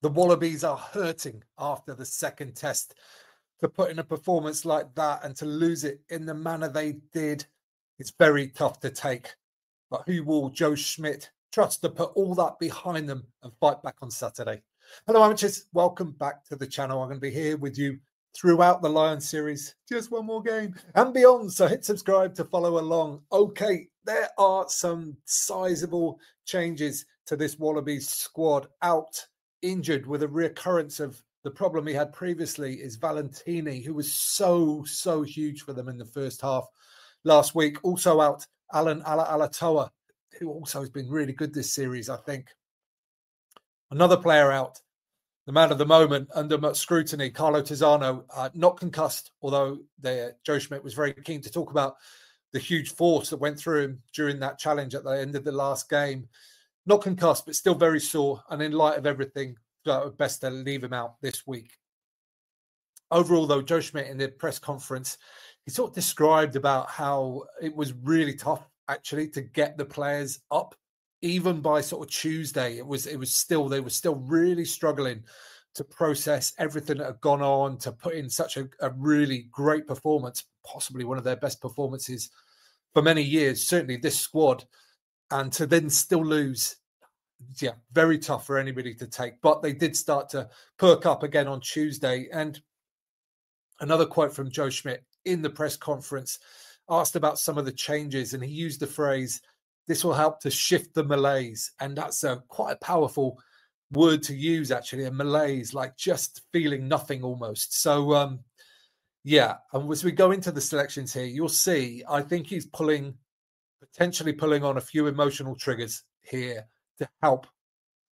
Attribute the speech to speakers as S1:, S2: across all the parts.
S1: The Wallabies are hurting after the second test. To put in a performance like that and to lose it in the manner they did, it's very tough to take. But who will Joe Schmidt trust to put all that behind them and fight back on Saturday? Hello, amateurs. Welcome back to the channel. I'm going to be here with you throughout the Lions series. Just one more game and beyond. So hit subscribe to follow along. Okay, there are some sizable changes to this Wallabies squad. Out injured with a reoccurrence of the problem he had previously is Valentini, who was so huge for them in the first half last week. Also out, Alan Alatoa, who also has been really good this series, I think. Another player out, the man of the moment under much scrutiny, Carlo Tizzano, not concussed, although Joe Schmidt was very keen to talk about the huge force that went through him during that challenge at the end of the last game. Not concussed, but still very sore. And in light of everything, best to leave him out this week. Overall, though, Joe Schmidt in the press conference, he sort of described about how it was really tough, actually, to get the players up. Even by sort of Tuesday, they were still really struggling to process everything that had gone on, to put in such a really great performance, possibly one of their best performances for many years, certainly this squad, and to then still lose. Yeah, very tough for anybody to take. But they did start to perk up again on Tuesday. And another quote from Joe Schmidt in the press conference, asked about some of the changes, and he used the phrase, "This will help to shift the malaise." And that's quite a powerful word to use, actually, a malaise, like just feeling nothing almost. So, yeah, and as we go into the selections here, you'll see, I think he's potentially pulling on a few emotional triggers here to help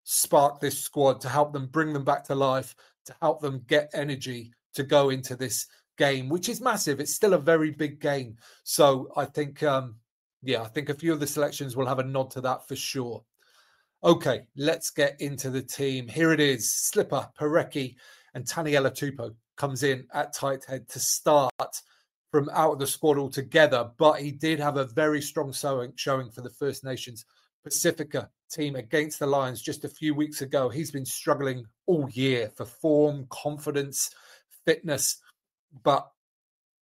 S1: spark this squad, to help them bring them back to life, to help them get energy to go into this game, which is massive. It's still a very big game. So I think, I think a few of the selections will have a nod to that for sure. Okay, let's get into the team. Here it is. Slipper, Parecki, and Taniela Tupou comes in at tight head to start from out of the squad altogether, but he did have a very strong showing for the First Nations Pacifica team against the Lions just a few weeks ago. He's been struggling all year for form, confidence, fitness, but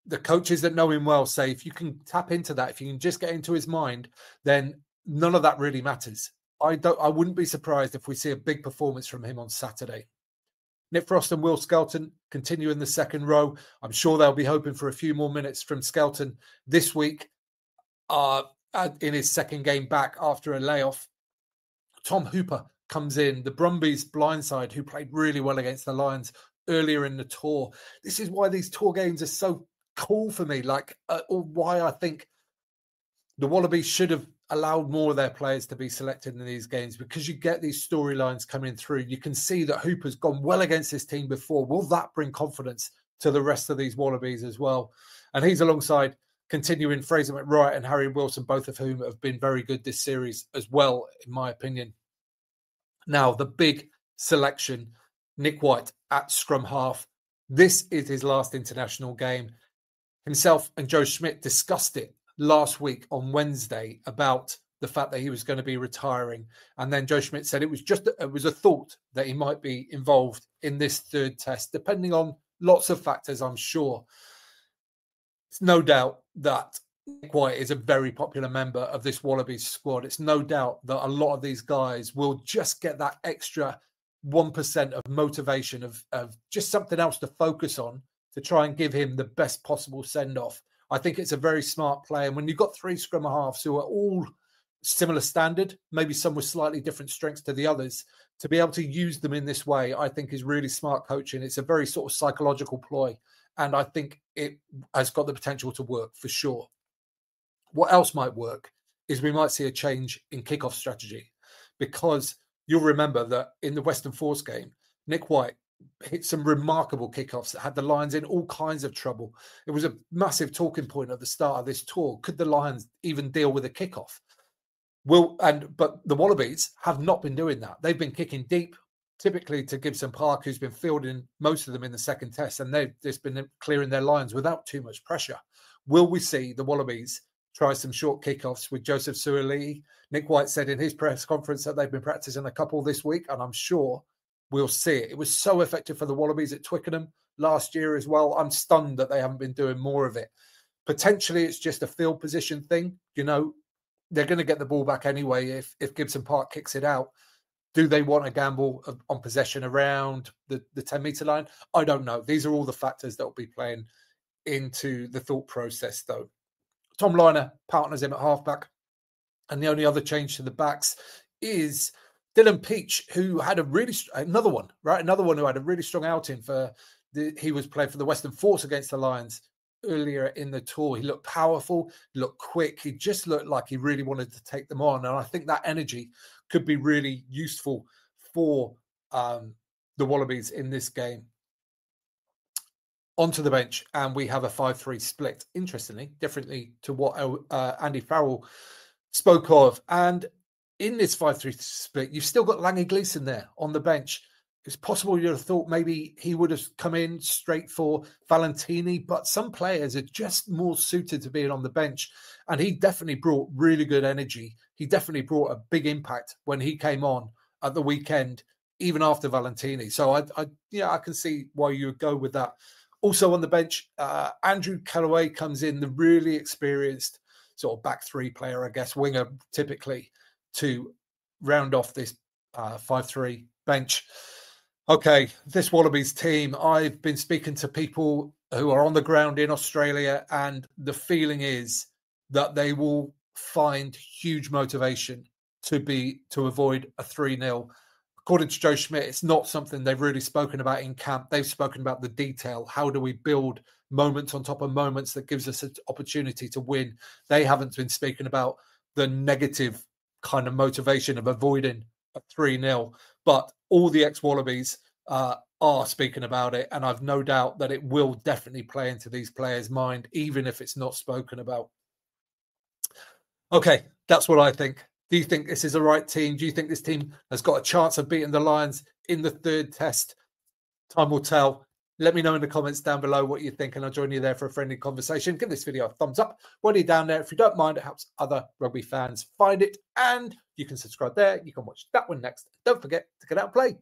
S1: the coaches that know him well say if you can tap into that, if you can just get into his mind, then none of that really matters. I wouldn't be surprised if we see a big performance from him on Saturday. Nick Frost and Will Skelton continue in the second row. I'm sure they'll be hoping for a few more minutes from Skelton this week in his second game back after a layoff. Tom Hooper comes in, the Brumbies blindside, who played really well against the Lions earlier in the tour. This is why these tour games are so cool for me, or why I think the Wallabies should have allowed more of their players to be selected in these games, because you get these storylines coming through. You can see that Hooper's gone well against this team before. Will that bring confidence to the rest of these Wallabies as well? And he's alongside continuing Fraser McWright and Harry Wilson, both of whom have been very good this series as well, in my opinion. Now, the big selection, Nick White at scrum half. This is his last international game. Himself and Joe Schmidt discussed it last week on Wednesday about the fact that he was going to be retiring. And then Joe Schmidt said it was a thought that he might be involved in this third test, depending on lots of factors, I'm sure. It's no doubt that Nick White is a very popular member of this Wallabies squad. It's no doubt that a lot of these guys will just get that extra 1% of motivation, of just something else to focus on to try and give him the best possible send-off. I think it's a very smart play. And when you've got three scrum halves who are all similar standard, maybe some with slightly different strengths to the others, to be able to use them in this way, I think is really smart coaching. It's a very sort of psychological ploy. And I think it has got the potential to work for sure. What else might work is we might see a change in kickoff strategy, because you'll remember that in the Western Force game, Nick White hit some remarkable kickoffs that had the Lions in all kinds of trouble. It was a massive talking point at the start of this tour. Could the Lions even deal with a kickoff? But the Wallabies have not been doing that. They've been kicking deep, typically to Gibson Park, who's been fielding most of them in the second test, and they've just been clearing their lines without too much pressure. Will we see the Wallabies try some short kickoffs with Joseph Suaalii? Nick White said in his press conference that they've been practicing a couple this week, and I'm sure we'll see it. It was so effective for the Wallabies at Twickenham last year as well. I'm stunned that they haven't been doing more of it. Potentially, it's just a field position thing. You know, they're going to get the ball back anyway if Gibson Park kicks it out. Do they want a gamble on possession around the 10-metre line? I don't know. These are all the factors that will be playing into the thought process, though. Tom Liner partners him at halfback. And the only other change to the backs is Dylan Peach, who had another one who had a really strong outing he was playing for the Western Force against the Lions earlier in the tour. He looked powerful, looked quick. He just looked like he really wanted to take them on. And I think that energy could be really useful for the Wallabies in this game. Onto the bench, and we have a 5-3 split. Interestingly, differently to what Andy Farrell spoke of. And in this 5-3 split, you've still got Lange Gleeson there on the bench. It's possible you'd have thought maybe he would have come in straight for Valentini, but some players are just more suited to being on the bench. And he definitely brought really good energy. He definitely brought a big impact when he came on at the weekend, even after Valentini. So I can see why you would go with that. Also on the bench, Andrew Callaway comes in, the really experienced sort of back three player, I guess, winger typically, to round off this 5-3 bench. Okay, this Wallabies team, I've been speaking to people who are on the ground in Australia, and the feeling is that they will find huge motivation to avoid a 3-0. According to Joe Schmidt, it's not something they've really spoken about in camp. They've spoken about the detail. How do we build moments on top of moments that gives us an opportunity to win? They haven't been speaking about the negative kind of motivation of avoiding a 3-0. But all the ex-Wallabies are speaking about it, and I've no doubt that it will definitely play into these players' mind, even if it's not spoken about. Okay, that's what I think. Do you think this is the right team? Do you think this team has got a chance of beating the Lions in the third test? Time will tell. Let me know in the comments down below what you think, and I'll join you there for a friendly conversation. Give this video a thumbs up while you're down there. If you don't mind, it helps other rugby fans find it. And you can subscribe there. You can watch that one next. Don't forget to get out and play.